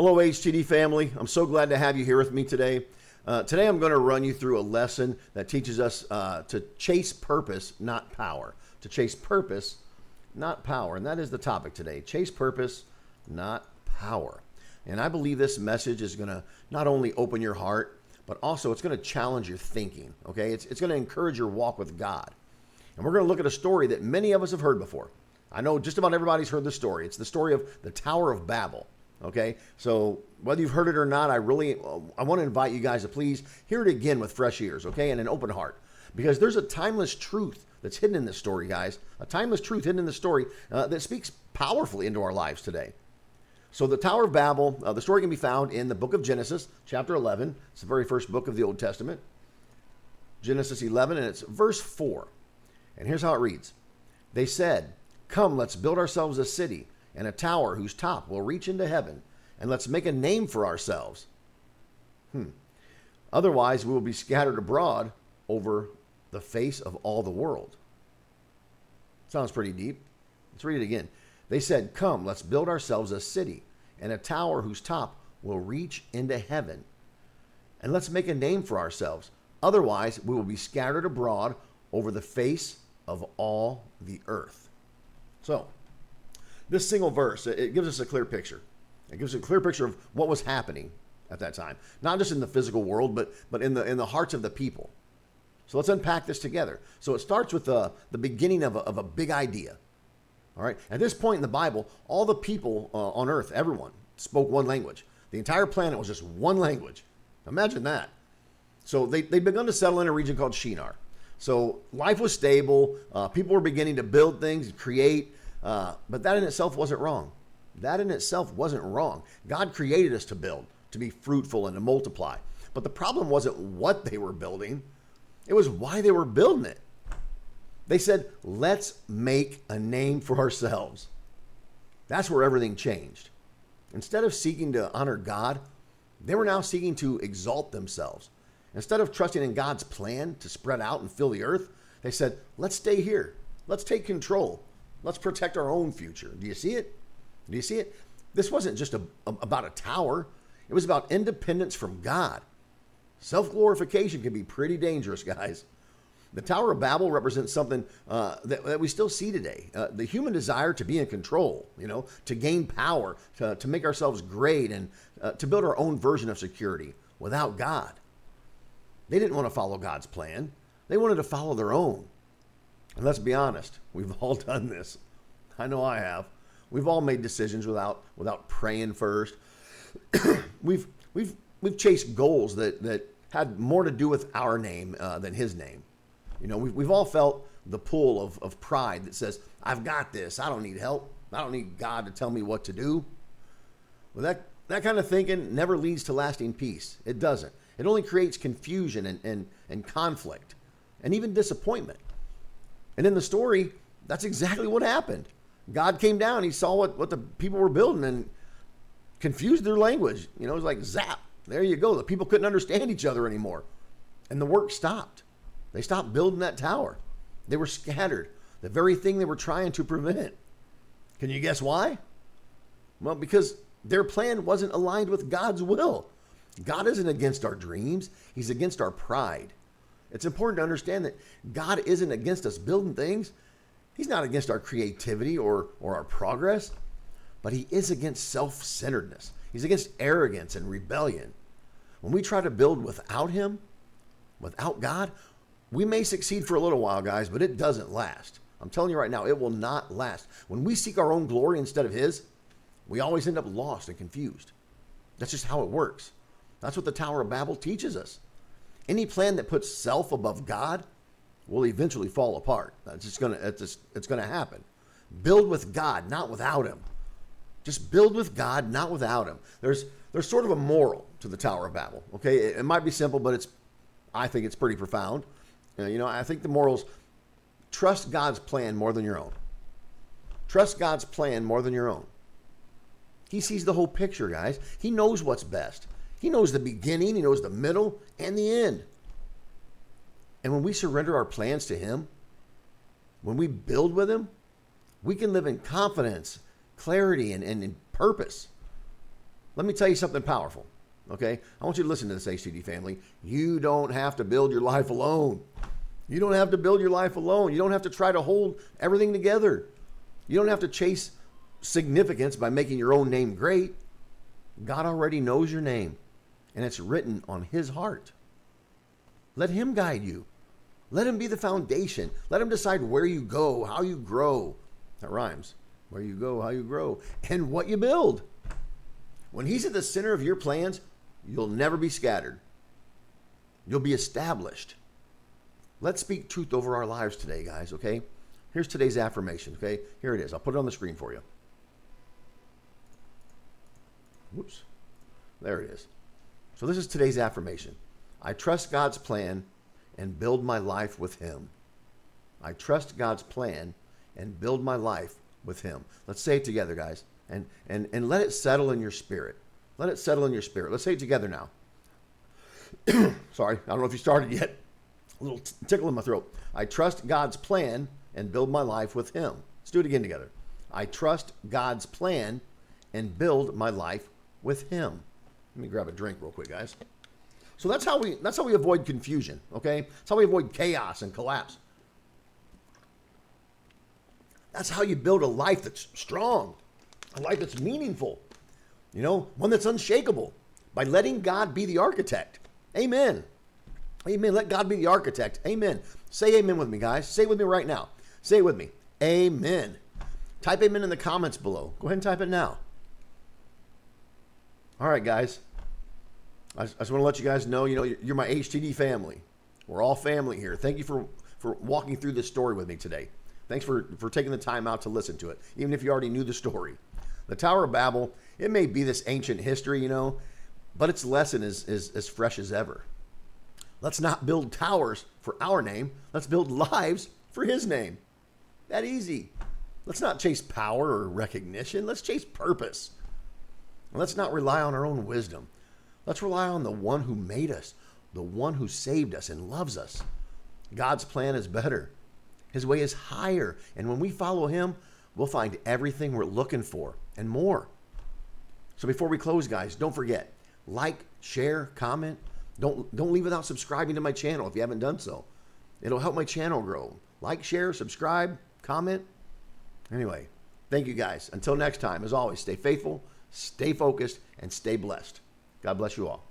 Hello, HTD family. I'm so glad to have you here with me today. Today I'm going to run you through a lesson that teaches us to chase purpose, not power. To chase purpose, not power. And that is the topic today. Chase purpose, not power. And I believe this message is going to not only open your heart, but also it's going to challenge your thinking. Okay? It's going to encourage your walk with God. And we're going to look at a story that many of us have heard before. I know just about everybody's heard the story. It's the story of the Tower of Babel. Okay, so whether you've heard it or not, I want to invite you guys to please hear it again with fresh ears, okay, and an open heart, because there's a timeless truth that's hidden in this story, guys. A timeless truth hidden in this story that speaks powerfully into our lives today. So the Tower of Babel, the story can be found in the book of Genesis, chapter 11. It's the very first book of the Old Testament. Genesis 11, and it's verse 4. And here's how it reads. They said, "Come, let's build ourselves a city and a tower whose top will reach into heaven, and let's make a name for ourselves. Otherwise, we will be scattered abroad over the face of all the world." Sounds pretty deep. Let's read it again. They said, "Come, let's build ourselves a city and a tower whose top will reach into heaven, and let's make a name for ourselves. Otherwise, we will be scattered abroad over the face of all the earth." So, this single verse, it gives us a clear picture. It gives us a clear picture of what was happening at that time. Not just in the physical world, but in the hearts of the people. So let's unpack this together. So it starts with the beginning of a big idea. All right. At this point in the Bible, all the people on earth, everyone, spoke one language. The entire planet was just one language. Imagine that. So they'd begun to settle in a region called Shinar. So life was stable. People were beginning to build things and create. But that in itself wasn't wrong. That in itself wasn't wrong. God created us to build, to be fruitful and to multiply. But the problem wasn't what they were building. It was why they were building it. They said, "Let's make a name for ourselves." That's where everything changed. Instead of seeking to honor God, they were now seeking to exalt themselves. Instead of trusting in God's plan to spread out and fill the earth, they said, "Let's stay here. Let's take control. Let's protect our own future." Do you see it? Do you see it? This wasn't just about a tower. It was about independence from God. Self-glorification can be pretty dangerous, guys. The Tower of Babel represents something that we still see today. The human desire to be in control, to gain power, to make ourselves great, and to build our own version of security without God. They didn't want to follow God's plan. They wanted to follow their own. And let's be honest, we've all done this. I know I have. We've all made decisions without praying first. We've chased goals that had more to do with our name than His name. We've all felt the pull of pride that says, "I've got this. I don't need help. I don't need God to tell me what to do." Well, that kind of thinking never leads to lasting peace. It doesn't. It only creates confusion and conflict and even disappointment. And in the story, that's exactly what happened. God came down. He saw what the people were building and confused their language. It was like zap. There you go. The people couldn't understand each other anymore. And the work stopped. They stopped building that tower. They were scattered. The very thing they were trying to prevent. Can you guess why? Well, because their plan wasn't aligned with God's will. God isn't against our dreams. He's against our pride. It's important to understand that God isn't against us building things. He's not against our creativity or our progress, but He is against self-centeredness. He's against arrogance and rebellion. When we try to build without Him, without God, we may succeed for a little while, guys, but it doesn't last. I'm telling you right now, it will not last. When we seek our own glory instead of His, we always end up lost and confused. That's just how it works. That's what the Tower of Babel teaches us. Any plan that puts self above God will eventually fall apart. It's going to happen. Build with God, not without Him. Just build with God, not without Him. There's sort of a moral to the Tower of Babel. Okay, it might be simple, but I think it's pretty profound. I think the morals: trust God's plan more than your own. Trust God's plan more than your own. He sees the whole picture, guys. He knows what's best. He knows the beginning, He knows the middle, and the end. And when we surrender our plans to Him, when we build with Him, we can live in confidence, clarity, and in purpose. let me tell you something powerful. Okay? I want you to listen to this, HTD family. You don't have to build your life alone. You don't have to build your life alone. You don't have to try to hold everything together. You don't have to chase significance by making your own name great. God already knows your name, and it's written on his heart. Let him guide you. Let him be the foundation. Let him decide where you go, how you grow. That rhymes. Where you go, how you grow, and what you build. When he's at the center of your plans, you'll never be scattered. You'll be established. Let's speak truth over our lives today, guys, okay? Here's today's affirmation, okay? Here it is. I'll put it on the screen for you. Whoops. There it is. So this is today's affirmation. I trust God's plan and build my life with him. I trust God's plan and build my life with him. Let's say it together, guys. And let it settle in your spirit. Let it settle in your spirit. Let's say it together now. Sorry, I don't know if you started yet. A little tickle in my throat. I trust God's plan and build my life with him. Let's do it again together. I trust God's plan and build my life with him. Let me grab a drink real quick, guys. So that's how we avoid confusion, okay? That's how we avoid chaos and collapse. That's how you build a life that's strong, a life that's meaningful, you know, one that's unshakable, by letting God be the architect. Amen. Amen. Let God be the architect. Amen. Say amen with me, guys. Say it with me right now. Say it with me. Amen. Type amen in the comments below. Go ahead and type it now. All right, guys. I just want to let you guys know, you know, you're my HTD family. We're all family here. Thank you for walking through this story with me today. Thanks for taking the time out to listen to it, even if you already knew the story. The Tower of Babel, it may be this ancient history, you know, but its lesson is as fresh as ever. Let's not build towers for our name. Let's build lives for his name. That easy. Let's not chase power or recognition. Let's chase purpose. And let's not rely on our own wisdom. Let's rely on the one who made us, the one who saved us and loves us. God's plan is better. His way is higher. And when we follow him, we'll find everything we're looking for and more. So before we close, guys, don't forget, like, share, comment. Don't leave without subscribing to my channel if you haven't done so. It'll help my channel grow. Like, share, subscribe, comment. Anyway, thank you guys. Until next time, as always, stay faithful, stay focused, and stay blessed. God bless you all.